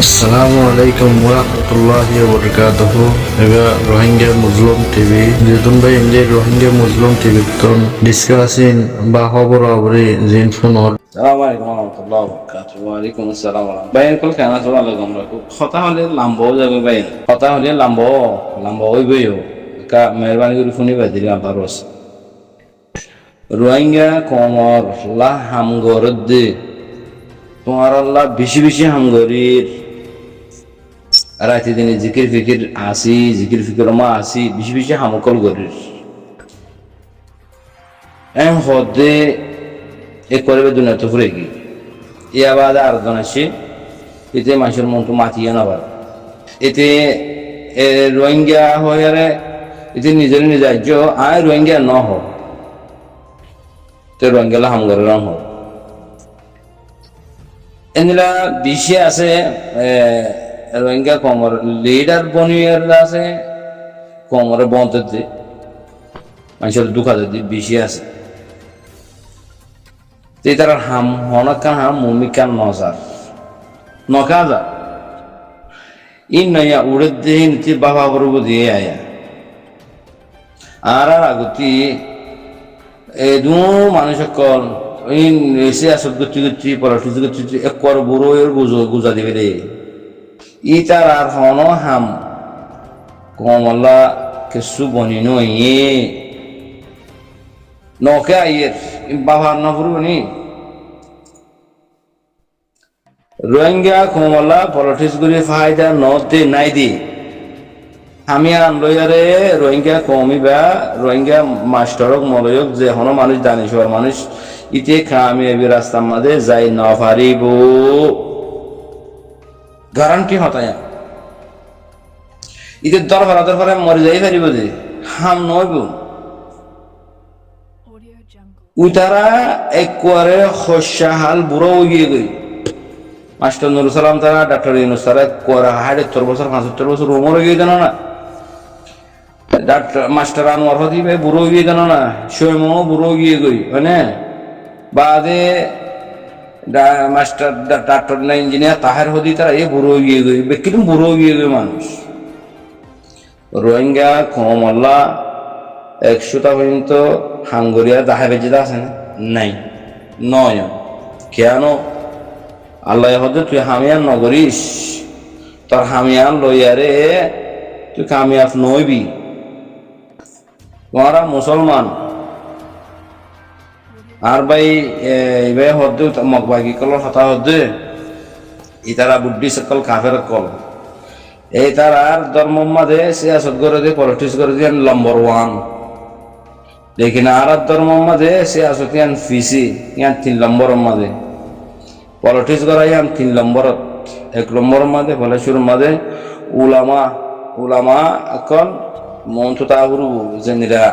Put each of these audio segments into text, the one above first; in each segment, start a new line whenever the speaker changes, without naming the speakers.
আসসালামু আলাইকুম ওরহমতুল্লাহি ওবরকাতুহু। এবা রোহিঙ্গা মুসলিম টিভি যেতুন ভাই ইন্ডিয়া রোহিঙ্গা মুসলিম টিভি তন ডিসকাসিং বা খবর খবরে জিন ফোনর
সালাম আলাইকুম রহমতুল্লাহ বরকাত ওয়ালাইকুম আসসালাম বাইন কল কেন চলা লাগম রাখো কথা হলে লাম্বাও যাবে বাইন কথা হলে লাম্বাও হইবইও কা মেহরবানি করে শুনি বাদির আবারস রোহিঙ্গা কমর লা হামগর দে তোমার আল্লাহ বেশি বেশি হামগরির রাতে দিনে জিকির ফিকির আসি জিকির ফিকির মা আসি বেশি বেশি হামকল গরির এম হদে এ করবে দুনিয়া তো ফুরে কি এ আবার আরেকজন আসে এতে মানুষের মনটা মাতিয়ে নেবার এতে রোহিঙ্গা হয়ে এতে নিজের নিজার্য আয় রোহিঙ্গা ন হোক তো রোহিঙ্গা হামগরের রং হোক এগুলা বেশি আছে রোহিঙ্গা কমর লিডার বনিয়ার আছে কমরে বন্ধের দিয়ে মানুষের দুঃখাদের দিয়ে বেশি আছে তারা হাম হনকান হাম মুমিকান নজার নকাজা ই নয়া উড়ে দিয়ে নীতি বাবা বরব দিয়ে আয়া আর আগতি দু মানুষ কল এসে আসত গতি গতি পলিটিক্স গতি একর বুড়ো গুজা দিবে রে ই তার আর হন হাম কমলা কিছু বনি নয়ে নকে আইয়ের বাবার না ফুরবনি রোহিঙ্গা কমলা পলিটিক্স গুলি ফায়দা নতে নাই দি আমি আনলয়ারে রোহিঙ্গা কমিবা রোহিঙ্গা মাস্টারক মলয়ক যে হন মানুষ দানিশর মানুষ ইতে কামিয়াবি রাস্তার মাঝে যাই না পারিব গ্যারান্টি হতায় ইতে দরকার মরে যাই পারিব যে হাম নইব উতারা একবারে খসাহাল বুড়ো গিয়ে গই মাস্টার নুরুল সালাম তারা ডাক্তার ইউনুস তারা কোরা ৭৫ বছর ৭৫ বছর উমর গিয়ে জানো না ডাক্তার মাস্টার আনোয়ার হদি ভাই বুড়ো গিয়ে জানো না সৈমো বুড়ো গিয়ে গই মানে বাদে মাস্টার ডাক্তার না ইঞ্জিনিয়ার তাহার হদি তারা এ বুড়ো গিয়ে গই কিরকম বুড়ো গিয়ে গই মানুষ রোহিঙ্গা কমল্লা ১০০টা পর্যন্ত হাঙ্গরিয়া দাহা বেজে আছে না নাই নয় কেন আল্লাহ হতে তুই হামিয়ান নগরিস তোর হামিয়ান লইয়ারে তুই কামিয়াব নইবি তোমারা মুসলমান আর ভাই এবার হদ্দে মকবাগি কলর হতা হদ্দে ইতারা বুদ্ধি সকল কাফের কল এই তার আর ধর্ম মাঝে সিয়াসত করে দিয়ে পলিটিক্স করে দিয়ে নম্বর 1 लेकिन आरत धर्म मधे से असोतियान फीसी यान 3 नंबर मधे पॉलिटिक्स करा यान 3 नंबर 1 नंबर मधे भले शुरू मधे उलामा अकल मोंतुताहुरु जनिरा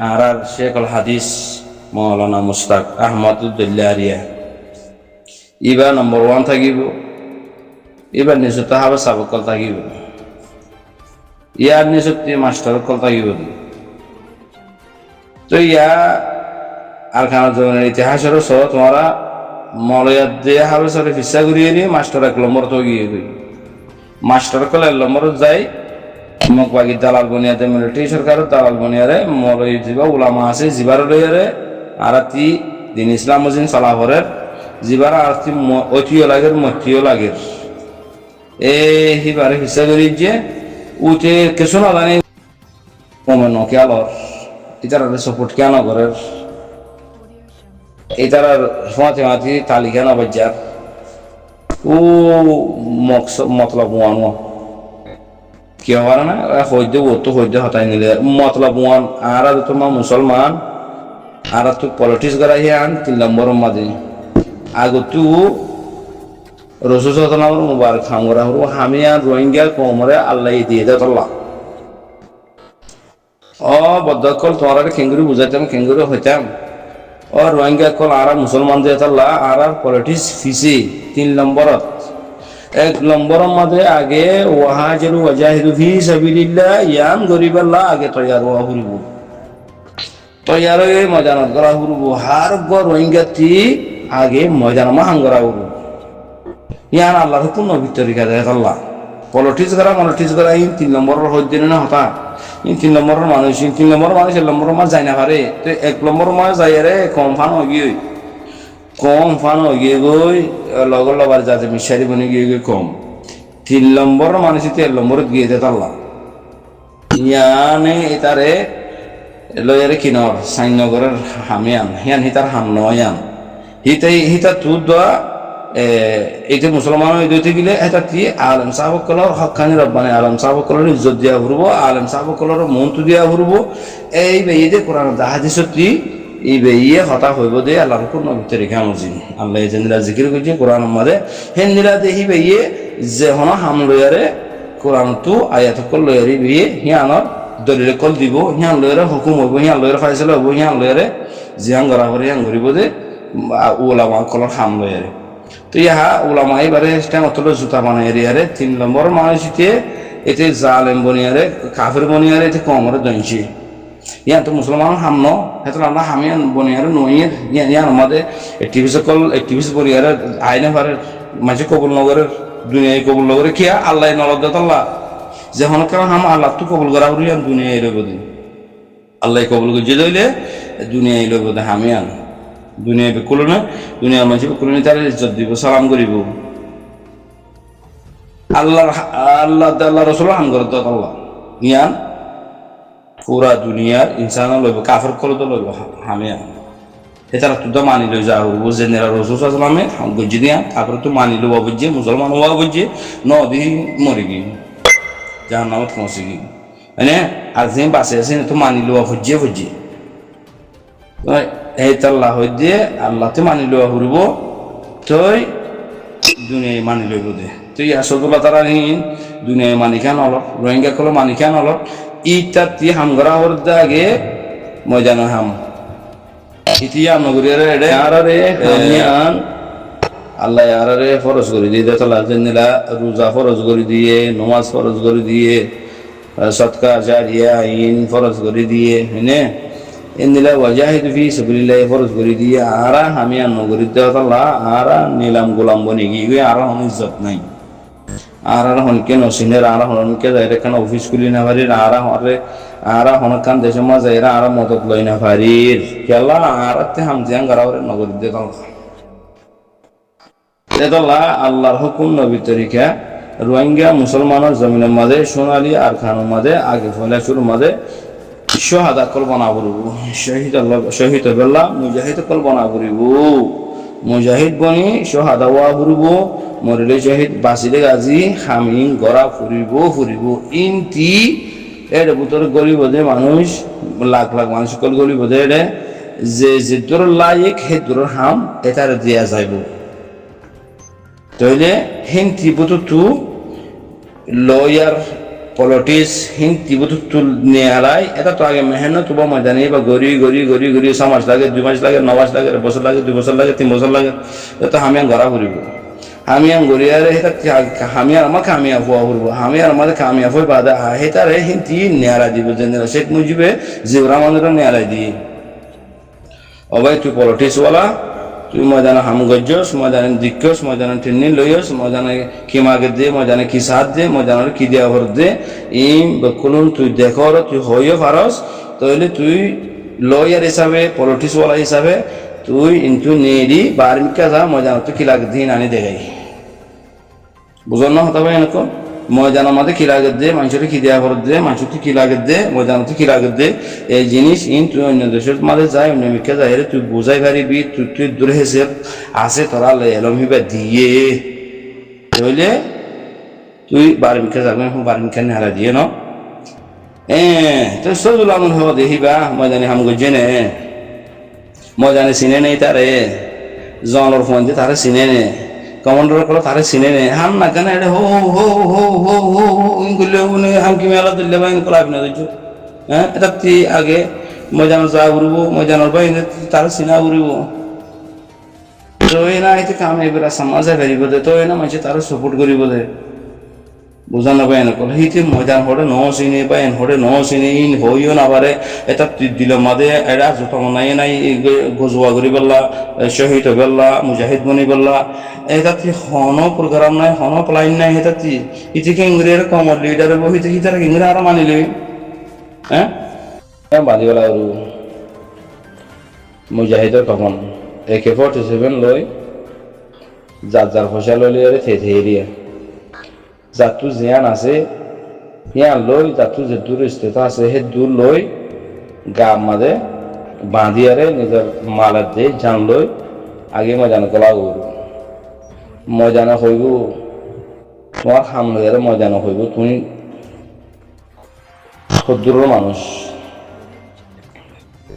आरार शेख अल हदीस मौलाना मुस्ताक अहमद दुल्लारिया इबा नंबर 1 থাকিবো इबा निसुता हाबा साबकल থাকিবো ইয়ার নিশ্চয় মাস্টার কল থাকিব তো ইয়া আর খানা জনের ইতিহাসের সহ তোমরা মলয়াত দিয়ে হাবে সরে ফিসা ঘুরিয়ে নিয়ে মাস্টার 1 নম্বর তো গিয়ে গই মাস্টার কল 1 নম্বর যাই মকবাগি দালাল বনিয়াতে মিলিটারি সরকার দালাল বনিয়ারে মলয় দিবা উলামা আছে জিবার লইয়ারে আরতি দিন ইসলাম মজিন সালাহরের জিবার আরতি অতিও লাগের মতিও লাগের এই হিবারে ফিসা ঘুরিয়ে যে উঠে কিছু না জানি কমে নকে আলোর ইতারা সাপোর্ট কেন করে ইতারার সমাজে মাতি তালিকা না বাজার ও মতলব ওয়ান কি হওয়ার না হইতে ও তো হইতে হতাই নিলে মতলব ওয়ান আর তোমার মুসলমান আর তো পলিটিক্স করা আন 3 নম্বর মাঝে আগতু রসুল সাল্লাল্লাহু মুবারক খামরা হরু হামিয়া রোহিঙ্গা কোমরে আল্লাহ দিয়ে দেতল্লাহ ও বদকল তোরা কেঙ্গুরি বুঝাইতাম কেঙ্গুরি হইতাম ও রোহিঙ্গা কল আরা মুসলমান দেতল্লাহ আরার পলিটিক্স ফিসি 3 নম্বরত 1 নম্বর মধ্যে আগে ওয়াহাজিরু ওয়াজাহিদু ফি সাবিলিল্লাহ ইয়াম গরিবাল্লাহ আগে তৈয়ার ওয়া হুরবু তৈয়ার হয়ে মজানত করা হুরবু হার গো রোহিঙ্গা তি আগে ময়দান মা হাঙ্গরা উড়ু ইয়ান আল্লাহর হুকুম নবী তরিকা দেয় আল্লাহ পলিটিক্স করা ইন 3 নম্বরের হইতে না হতা ইন 3 নম্বরের মানুষ 1 নম্বরের মাছ যাই না পারে তো 1 নম্বরের মাছ যাই রে কম ফান হয়ে গই লগর লবার যাতে মিশারি বনে গিয়ে কম 3 নম্বরের মানুষ 1 নম্বরে গিয়ে দেয় আল্লাহ ইয়ানে এটারে লয়ারে কিনর সাইনগরের হামিয়ান হিয়ান হিতার হাম নয়ান হিতা তুদ দোয়া এইটা মুসলমান দইতে গেলে এটা কি আলম সাহাবকলর হকানি রব্বানি আলম সাহাবকলর ইজ্জত দিয়া ঘুরবো আলম সাহাবকলর মন্ত্র দিয়া ঘুরবো এই বেয়ে যে কোরআন হাদিসতি এই বেয়ে হতা হইব দে আল্লাহর হুকুম নবীতে রেখা মজিন আল্লাহ যেনরা জিকির করছে কোরআন মাদে হেনরা দেহি বেয়ে যে হন হাম লয়ারে কোরআন তু আয়াত কল লয়ারি বেয়ে হিয়ানর দলিল কল দিব হিয়ান লয়ারে হুকুম হইব হিয়ান লয়ারে ফাইসলা হইব হিয়ান লয়ারে জিয়ান গরা করে হিয়ান ঘুরিব দে ওলামা কলর হাম লয়ারে তো ইহা ওলামা এবারে অতল জুতা বানাই এরিয়ারে 3 নম্বর মানুষকে এতে জালেম বনিয়ারে কাফের বনিয়ারে এতে কমরে দইছি ইয়ান তো মুসলমান হামন হেতু আমরা হামিয়ান বনিয়ারে নইয়ের ইয়ান আমাদের একটিভিস বনিয়ারে আইনে পারে মাঝে কবুল নগরের দুনিয়ায় কবুল নগরে কিয়া আল্লাহ নলদ আল্লাহ যখন কেন হাম আল্লাহ তো কবুল করা ইয়ান দুনিয়ায় রইব দিন আল্লাহ কবুল করে দইলে দুনিয়ায় রইব দে হামিয়ান দুনিয়া বেকুল না দুনিয়ার মাঝে বেকুল তার ইজ্জত দিব সালাম করিব আল্লাহ রসুল হাম করত আল্লাহ ইয়ান পুরা দুনিয়ার ইনসান লইব কাফের কল তো লইব হামিয়ান এছাড়া তুই মানি লই যা হব জেনেরা রসুল সাল্লামে গজি দিয়া কাফের তো মানি লব বুঝছে মুসলমান হওয়া বুঝছে নদী মরে গি জাহান নামত পৌঁছে গি মানে আর যে বাসে আছে তো মানি লওয়া বুঝছে এই তাল্লাহ হই দিয়ে আল্লাহতে মানি লওয়া ঘুরব তই দুনিয়ায় মানি লইব দে তুই আসদুল্লাহ তারা নিন দুনিয়ায় মানিকান অলপ রোহিঙ্গা কল মানিকান অলপ ইত্যাদি হামগরা হর আগে ময়দান হাম ইতিয়া নগরীর এড়ে আরে আমিয়ান আল্লাহ আরে ফরজ করে দিয়ে তাল্লাহ জেনেলা রোজা ফরজ করে দিয়ে নমাজ ফরজ করে দিয়ে সদকা জারিয়া আইন ফরজ করে দিয়ে হ্যাঁ ইন্দিলা ওয়াজাহিদ ফি সাবিলিল্লাহ ফরজ করে দিয়ে আরা হামিয়ান নগরীর দেওয়াল্লাহ আরা নিলাম গোলাম বনে গিয়ে আরা হন ইজ্জত নাই আরা হনকে নসিনের আরা হনকে যাই রেখান অফিস খুলি না পারির আরা হনকান দেশের মাঝে এরা আরা মদত লই না পারির কেলা আরাতে হামজিয়ান গারাওরে নগরীর দেওয়াল্লাহ আল্লাহর হুকুম নবী তরিকা রোহিঙ্গা মুসলমানের জমিনের মাঝে সোনালী আর খানের মাঝে আগে ফলে শুরুর মাঝে শহাদা কল বনা করিব শহীদ বেল্লা মুজাহিদ কল বনা করিব মুজাহিদ বনি শহাদা ওয়া করিব মরিলে শহীদ বাঁচিলে গাজি হামিন গড়া ফুরিব ইনতি এর ভিতরে গরিব যে মানুষ লাখ মানুষ কল গরিব যে দূর লাইক হে দূর হাম এটার দিয়া যাইব তাইলে হিন্তি বুতু তু লয়ার পলিটিক্স হিন্দি তুল নিয়ে আলাই এটা তো আগে মেহনত বা ময়দানি বা গড়ি 6 মাস লাগে 2 মাস লাগে 9 মাস লাগে বছর লাগে 2 বছর লাগে 3 বছর লাগে এটা হামিয়ান গড়া ঘুরিব হামিয়ান গড়িয়ারে এটা হামিয়ান আমাকে হামিয়া হওয়া ঘুরব হামিয়ান আমাদের কামিয়া হয়ে বাদা হেতারে হিন্দি নেয়ারা দিব জেনারেল শেখ মুজিবে জিবরা মানুষরা নেয়ারাই দিয়ে অবাই তুই পলিটিক্স ওয়ালা তুই ময়দানে হাম গজ্জস ময়দানে দিক্কস ময়দানে টেন্নি লইস ময়দানে কিমাগে দে ময়দানে কি সাথ দে ময়দানে কি দেওয়া ভর দে ইম বকুলুন তুই দেখর তুই হইও ফারস তাহলে তুই লয়ার হিসাবে পলিটিক্স ওয়ালা হিসাবে তুই ইনটু নেডি বারমিকা যা ময়দানে তুই কি লাগে দিন আনি দেখাই বুঝল না হতে পারে এরকম ময়দান আমাদের কি লাগে দে মানুষের কি দেওয়া ভর দে মানুষের কি লাগে দে ময়দান তুই কি লাগে দে এই জিনিস ইন তুই অন্য দেশের মাঝে যাই অন্য মিকে যাই রে তুই বুঝাই পারিবি তুই দূরে হেসে আসে তোরা এলম হিবা দিয়ে তাহলে তুই বারমিকা যাবে বারমিকা নেহারা দিয়ে ন তো সজুল আমল হওয়া দেখিবা ময়দানে হাম গজ্জে নে ময়দানে চিনে নেই তারে জনর ফোন দিয়ে তারে চিনে নে কমান্ডার কল তারে চিনে নে হাম না কেন এটা হো হো হো হো হো ইনগুলো হাম কি মেলা দিলে বা ইনকো লাভ না দিচ্ছ হ্যাঁ এটা তুই আগে ময়দানের যা ঘুরব ময়দানের বাইরে তারে চিনা ঘুরিব তো এই না এতে কাম এবার সমাজে ফেরিব দে তো এই না মানুষ তারা সাপোর্ট করিব দে বুঝানো পাই না কল হিতে ময়দান হরে ন চিনি বা এন হরে ন চিনি ইন হইও না পারে এটা দিল মাদে এরা যত নাই নাই গজুয়া করি বললা শহীদ বললা মুজাহিদ বনি বললা এটা হন প্রোগ্রাম নাই হন প্লাইন নাই এটা ইতি কেঙ্গুরের কমর লিডারে বহিতে হিতারা কেঙ্গুরে আর মানিলে হ্যাঁ বাদিওয়ালা আর মুজাহিদের তখন AK-47 লই যার ফসা লইলে আরে থে দিয়া যাতু জিয়ান আছে হিয়ান লই যাতু যে দূর স্থিত আছে হে দূর লই গা মাদে বাঁধিয়ারে নিজের মালার দিয়ে জান লই আগে ময়দানে গলা গরু ময়দানে হইব তোমার হাম লইয়ারে ময়দানে হইব তুমি ক্ষুদ্র মানুষ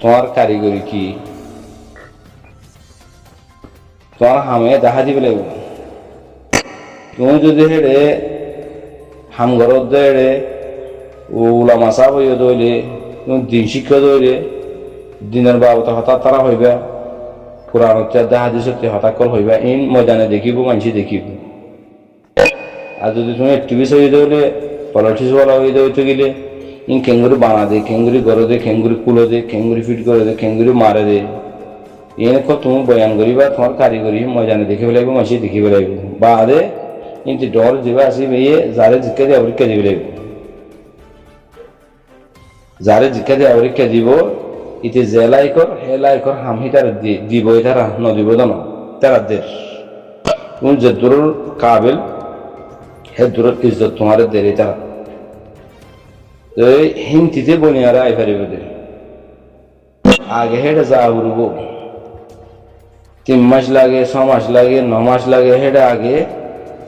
তোমার কারিগরি কি তোমার হামে দেখা দিবে লাগবে তুমি যদি হেড়ে হাম ঘরত দেড়ে ওলামা সাহ হইয়া দইলে তুমি দিন শিক্ষা দইলে দিনের বাবতা হঠাৎ তারা হইবা কোরআন দেখা দিছে হঠাৎ হইবা ইন ময়দানে দেখিব মানুষ দেখিব আর যদি তুমি অ্যাক্টিভিস্ট হয়ে দইলে পলিটিক্স বলা হয়ে দইতে গেলে ইন খেঙ্গুরি বানা দে খেঙ্গুরি গড়ে দে খেঙ্গুরি কুলো দে খেঙ্গুরি ফিট করে দে খেঙ্গুরি মারে দে এনেক তুমি বয়ান করিবা তোমার কারিগরি ময়দানে দেখিব লাগবে মানুষ দেখিব লাগবে বা দে কিন্তু ডর দিবা আসিবে ইয়ে যারে জিজ্ঞা দিয়ে পরীক্ষা দিব লাগবে যারে জিজ্ঞা দিয়ে পরীক্ষা দিব ইতে যে লাইকর হে লাইকর হামি তারা দিব তারা নদিব জানো তারা দের তুমি যে দূরের কাবিল হে দূরের ইজ্জত তোমার দেরি তারা হিন্দিতে বনিয়ারা আই পারিব দে আগে হেডে যা উড়ব 3 মাস লাগে 6 মাস লাগে 9 মাস লাগে হেডে আগে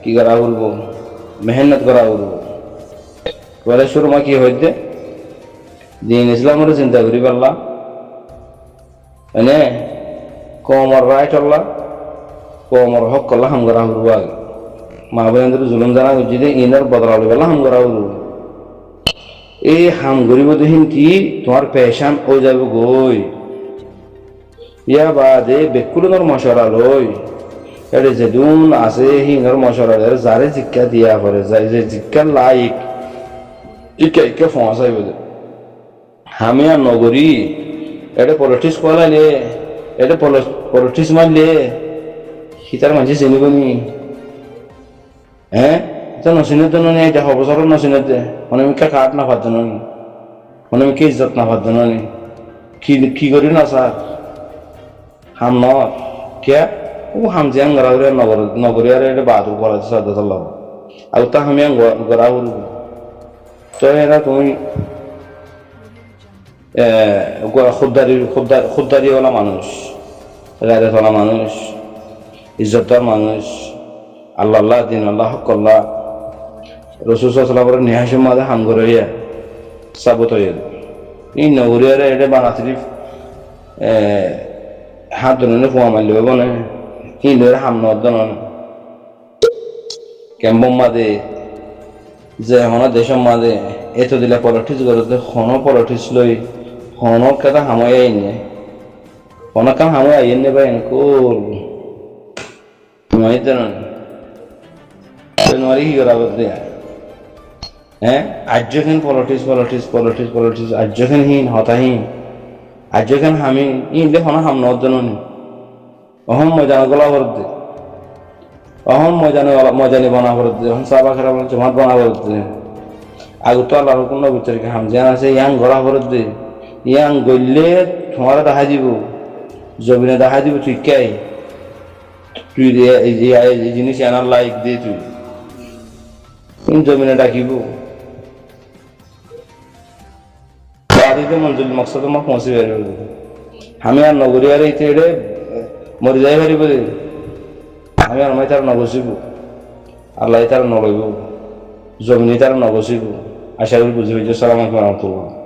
কি করা উড়ব মেহনত করা উড়ব বলে শুরু মা কি হইতে দিন ইসলামের চিন্তা করি পারলাম মানে কমর রাইট আল্লাহ কমর হক করলা হাম করা উড়ব আগে মা বোনদের জুলুম জানা উচিত ইনার বদলালে বেলা হাম করা উড়ব এই হাম গরিব দেখিন কি তোমার পেশান ও যাব গই ইয়া বাদে বেকুলনের মশলা লই এটা যেদুন আছে হিনর মশলা যারে জিজ্ঞা দিয়া করে যাই যে জিজ্ঞা লাইক ইকে ফসাইব আমি আর নগরী এটা পলিটিক্স করাইলে এটা পলিটিক্স মারলে সীতার মানুষ চিনিব নি হ্যাঁ নচিনের জন্য নেই এটা অবসরের নচিনের দে অনেমিকা কাঠ না ভাত জন্য নি অনেমিকা ইজ্জত না ভাত জন্য নি কি করি না স্যার হাম ন কে ও হাম যে গড়া নগরী আর এটা বাহাদুর করা শ্রদ্ধা চাল্লাহ আর তা আমি গড়া উড়ব তো এরা তুমি খুদ্দারিওয়ালা মানুষ গায়রাতওয়ালা মানুষ ইজ্জতদার মানুষ আল্লাহ দিন আল্লাহ হক আল্লাহ রসুল সাল্লাল্লাহু নিহাসের মাঝে হাম গড়াইয়া সাবত হইয়া এই নগরিয়ারে এটা বানাতিরিফ হাত ধরে ফোয়া মারলে বনে হিন্দুরে হাম নদন কেম্বম মাদে যে হন দেশের মাঝে এত দিলে পলিটিক্স করতে হন পলিটিক্স লই হন কথা হামাই আইনে হন কাম হামাই আইনে বা করব নয় জানো নোৱাৰি কি কৰা দে হ্যাঁ আর্যখান পলিটিক্স আর্যখান হীন হতাহীন আর্যখান হামি ইনলে হন হাম নদননি অহম ময়দান গলা করতে অহম ময়দানি বনা করতে অহম সাবা খারা জমাত বনা করতে আগত আল্লাহর কোন বিচারকে হাম জান আছে ইয়াং গলা করতে ইয়াং গইলে তোমার দেখা দিব জমিনে দেখা দিব তুই কে তুই এই জিনিস আনার লাইক দে তুই কোন জমিনে ডাকিব বাড়িতে মঞ্জুল মকসদ আমার পৌঁছে বেরোব আমি আর নগরী আর এই তেড়ে মরি যাই পারিব আমি আর মাই তার নগসিব আল্লাহ তার নলইব জমিনে তার নগসিব আশা করি বুঝে পেয়েছি। আসসালামু আলাইকুম ওয়া রাহমাতুল্লাহ।